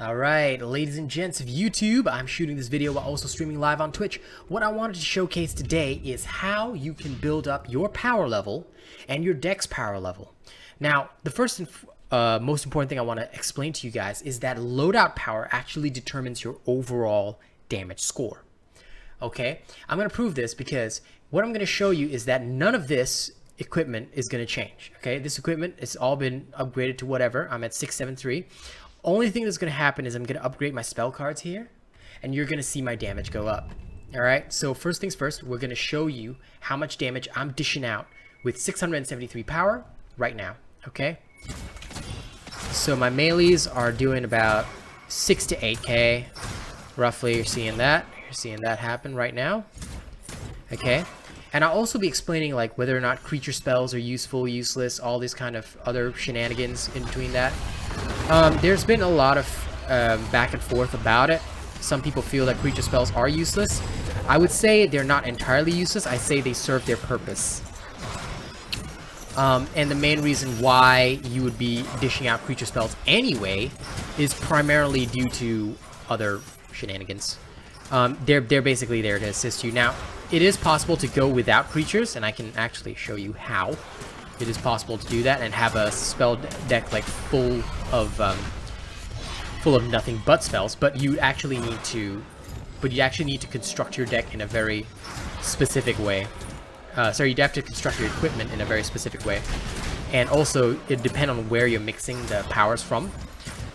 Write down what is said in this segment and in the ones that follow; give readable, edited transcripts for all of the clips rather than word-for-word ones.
Alright, ladies and gents of YouTube, I'm shooting this video while also streaming live on Twitch. What I wanted to showcase today is how you can build up your power level and your deck's power level. Now, the first and most important thing I want to explain to you guys is that loadout power actually determines your overall damage score. Okay, I'm going to prove this because what I'm going to show you is that none of this equipment is going to change. Okay, this equipment has all been upgraded to whatever. I'm at 673. Only thing that's going to happen is I'm going to upgrade my spell cards here, and you're going to see my damage go up. Alright, so first things first, we're going to show you how much damage I'm dishing out with 673 power right now. Okay, so my melees are doing about 6 to 8k roughly. You're seeing that happen right now. Okay, and I'll also be explaining like whether or not creature spells are useful, useless, all these kind of other shenanigans in between that. There's been a lot of back and forth about it. Some people feel that creature spells are useless. I would say they're not entirely useless. I say they serve their purpose. And the main reason why you would be dishing out creature spells anyway is primarily due to other shenanigans. They're basically there to assist you. Now, it is possible to go without creatures, and I can actually show you how. It is possible to do that and have a spell deck like full of nothing but spells, but you actually need to construct your deck in a very specific way. Sorry, you'd have to construct your equipment in a very specific way, and also it depends on where you're mixing the powers from.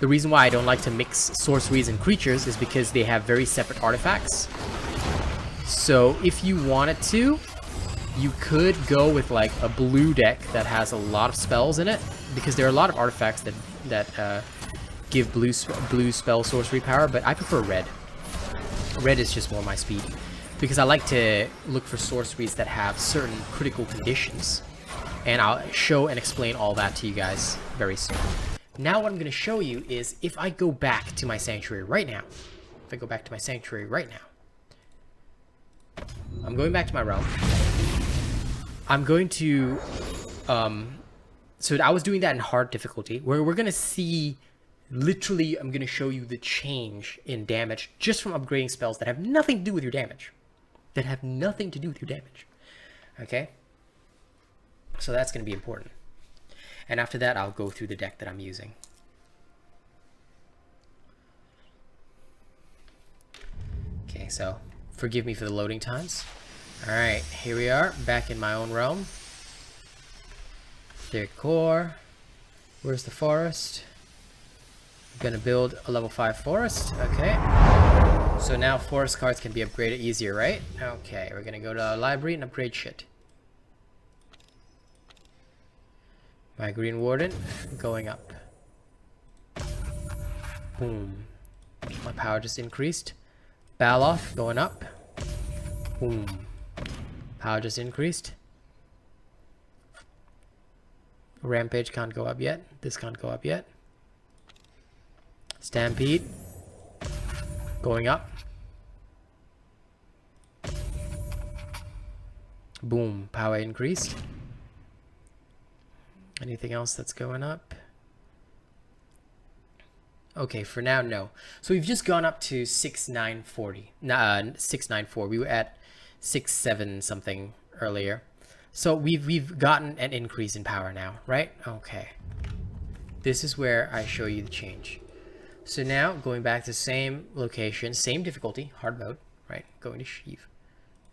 The reason why I don't like to mix sorceries and creatures is because they have very separate artifacts. So if you wanted to, you could go with like a blue deck that has a lot of spells in it, because there are a lot of artifacts that give blue spell sorcery power, but I prefer red. Red is just more my speed, because I like to look for sorceries that have certain critical conditions, and I'll show and explain all that to you guys very soon. Now what I'm going to show you is if I go back to my sanctuary right now. I'm going back to my realm. I'm going to, so I was doing that in hard difficulty, where we're going to see, literally, I'm going to show you the change in damage just from upgrading spells that have nothing to do with your damage. Okay? So that's going to be important. And after that, I'll go through the deck that I'm using. Okay, so forgive me for the loading times. Alright, here we are, back in my own realm. Third core. Where's the forest? I'm gonna build a level 5 forest. Okay. So now forest cards can be upgraded easier, right? Okay, we're gonna go to our library and upgrade shit. My Green Warden going up. Boom. My power just increased. Baloth going up. Boom. Power just increased. Rampage can't go up yet. This can't go up yet. Stampede going up. Boom. Power increased. Anything else that's going up? Okay, for now, no. So we've just gone up to 694. We were at 67 something earlier. So we've gotten an increase in power now, right? Okay. This is where I show you the change. So now going back to the same location, same difficulty, hard mode, right? Going to Sheev.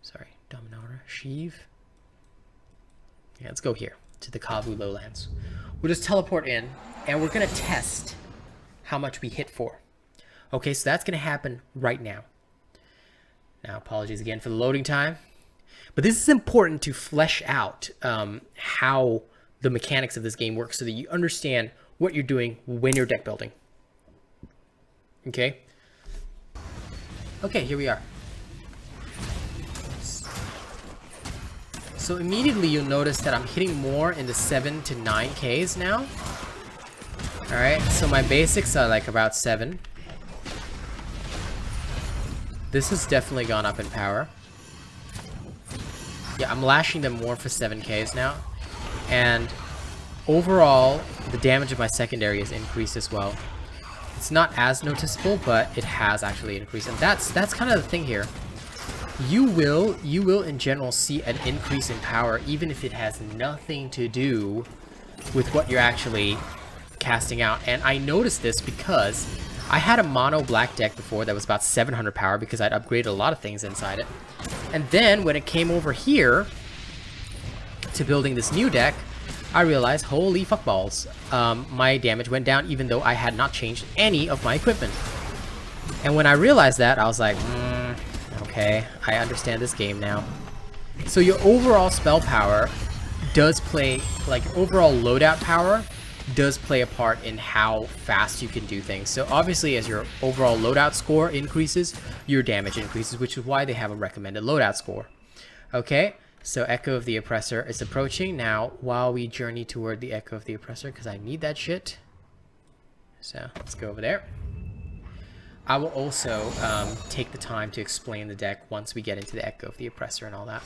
Sorry, Dominator, Sheev. Yeah, let's go here to the Kavu lowlands. We'll just teleport in, and we're gonna test how much we hit for. Okay, so that's gonna happen right now. Now, apologies again for the loading time, but this is important to flesh out how the mechanics of this game work, so that you understand what you're doing when you're deck building. Okay. Okay, here we are. So immediately you'll notice that I'm hitting more in the 7 to 9Ks now. Alright, so my basics are like about 7. This has definitely gone up in power. Yeah, I'm lashing them more for 7Ks now. And overall, the damage of my secondary has increased as well. It's not as noticeable, but it has actually increased. And that's kind of the thing here. You will in general see an increase in power even if it has nothing to do with what you're actually casting out. And I noticed this because I had a mono black deck before that was about 700 power because I'd upgraded a lot of things inside it. And then when it came over here to building this new deck, I realized, holy fuckballs, my damage went down even though I had not changed any of my equipment. And when I realized that, I was like, okay, I understand this game now. So your overall spell power does play, like overall loadout power does play a part in how fast you can do things. So obviously as your overall loadout score increases, your damage increases, which is why they have a recommended loadout score. Okay, so Echo of the Oppressor is approaching. Now, while we journey toward the Echo of the Oppressor, because I need that shit. So let's go over there. I will also take the time to explain the deck once we get into the Echo of the Oppressor and all that.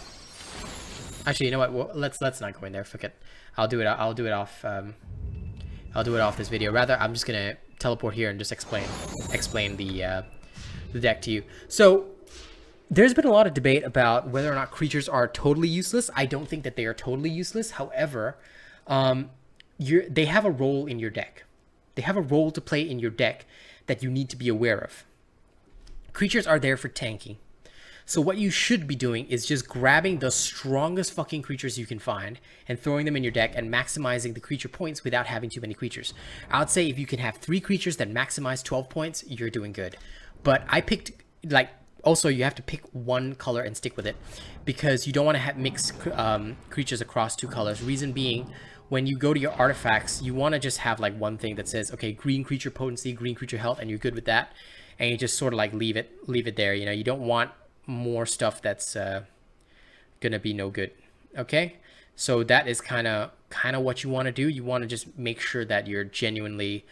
Actually, you know what? Well, let's not go in there. Fuck it. I'll do it off. I'll do it off this video. Rather, I'm just gonna teleport here and just explain the deck to you. So there's been a lot of debate about whether or not creatures are totally useless. I don't think that they are totally useless. However, they have a role in your deck. They have a role to play in your deck that you need to be aware of. Creatures are there for tanking. So what you should be doing is just grabbing the strongest fucking creatures you can find and throwing them in your deck and maximizing the creature points without having too many creatures. I would say if you can have 3 creatures that maximize 12 points, you're doing good. But I picked, like, also you have to pick one color and stick with it because you don't want to have mixed creatures across 2 colors. Reason being, when you go to your artifacts, you want to just have like one thing that says, okay, green creature potency, green creature health, and you're good with that. And you just sort of like leave it there. You know, you don't want more stuff that's gonna be no good. Okay, so that is kind of what you want to do. You want to just make sure that you're genuinely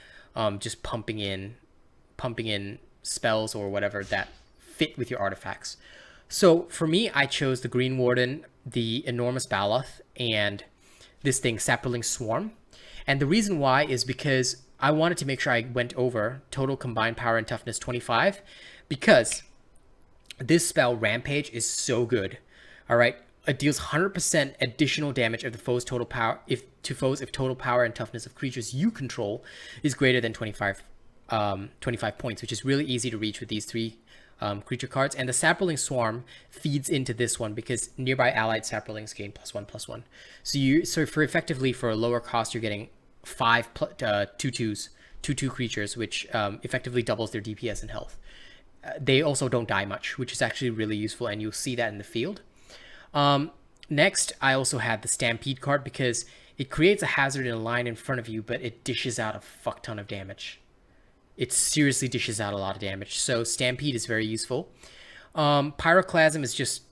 just pumping in spells or whatever that fit with your artifacts. So for me, I chose the Green Warden, the Enormous Baloth, and this thing, Sapperling Swarm. And the reason why is because I wanted to make sure I went over total combined power and toughness 25, because this spell, Rampage, is so good. All right, it deals 100% additional damage of the foe's total power if total power and toughness of creatures you control is greater than 25 points, which is really easy to reach with these 3 creature cards. And the Sapperling Swarm feeds into this one because nearby allied Sapperlings gain +1/+1. So for effectively for a lower cost, you're getting 5 2/2 creatures, which effectively doubles their DPS and health. They also don't die much, which is actually really useful, and you'll see that in the field. Next, I also had the Stampede card because it creates a hazard in a line in front of you, but it dishes out a fuck ton of damage. It seriously dishes out a lot of damage, so Stampede is very useful. Pyroclasm is just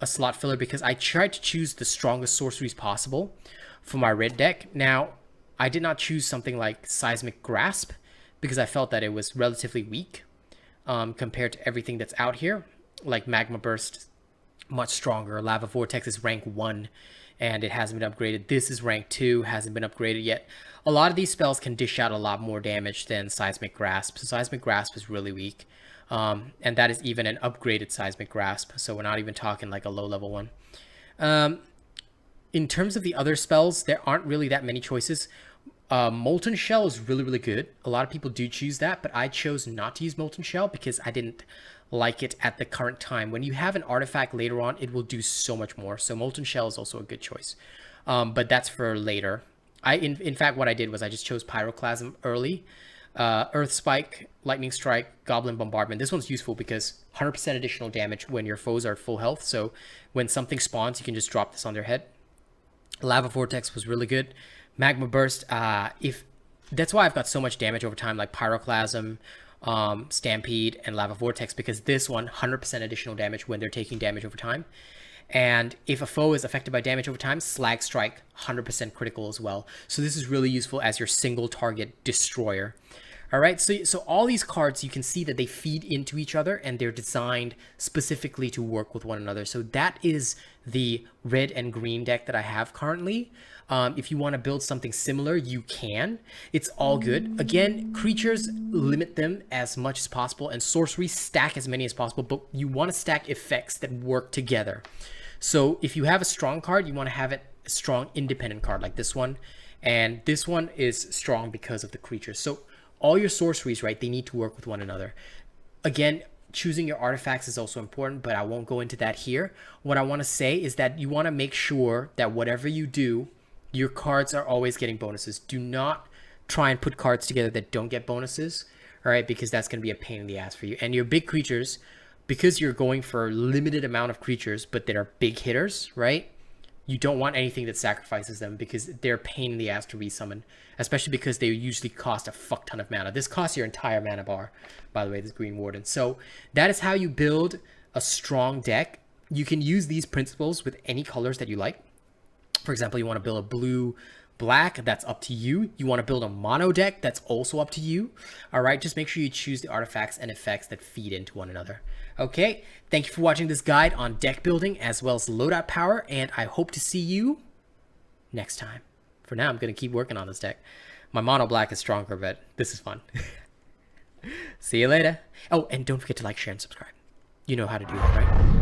a slot filler because I tried to choose the strongest sorceries possible for my red deck. Now, I did not choose something like Seismic Grasp because I felt that it was relatively weak. Compared to everything that's out here, like Magma Burst, much stronger. Lava Vortex is rank 1 and it hasn't been upgraded. This is rank 2, hasn't been upgraded yet. A lot of these spells can dish out a lot more damage than Seismic Grasp. So Seismic Grasp is really weak. And that is even an upgraded Seismic Grasp. So we're not even talking like a low level one. In terms of the other spells, there aren't really that many choices. Molten Shell is really, really good. A lot of people do choose that, but I chose not to use Molten Shell because I didn't like it at the current time. When you have an artifact later on, it will do so much more. So Molten Shell is also a good choice. But that's for later. In fact, what I did was I just chose Pyroclasm early. Earth Spike, Lightning Strike, Goblin Bombardment. This one's useful because 100% additional damage when your foes are at full health. So when something spawns, you can just drop this on their head. Lava Vortex was really good. Magma Burst, that's why I've got so much damage over time, like Pyroclasm, Stampede, and Lava Vortex, because this one, 100% additional damage when they're taking damage over time. And if a foe is affected by damage over time, Slag Strike, 100% critical as well. So this is really useful as your single target destroyer. All right, so all these cards, you can see that they feed into each other and they're designed specifically to work with one another. So that is the red and green deck that I have currently. If you want to build something similar, you can. It's all good. Again, creatures, limit them as much as possible, and sorcery, stack as many as possible, but you want to stack effects that work together. So if you have a strong card, you want to have it a strong independent card like this one. And this one is strong because of the creatures. So all your sorceries, right, they need to work with one another. Again, choosing your artifacts is also important, but I won't go into that here. What I want to say is that you want to make sure that whatever you do, your cards are always getting bonuses. Do not try and put cards together that don't get bonuses, all right, because that's going to be a pain in the ass for you. And your big creatures, because you're going for a limited amount of creatures, but that are big hitters, right? You don't want anything that sacrifices them because they're a pain in the ass to resummon, especially because they usually cost a fuck ton of mana. This costs your entire mana bar, by the way, this Green Warden. So that is how you build a strong deck. You can use these principles with any colors that you like. For example, you want to build a blue black, that's up to you. You want to build a mono deck, that's also up to you. All right, just make sure you choose the artifacts and effects that feed into one another. Okay, thank you for watching this guide on deck building as well as loadout power, and I hope to see you next time. For now, I'm going to keep working on this deck. My mono black is stronger, but this is fun. See you later. Oh, and don't forget to like, share, and subscribe. You know how to do that, right?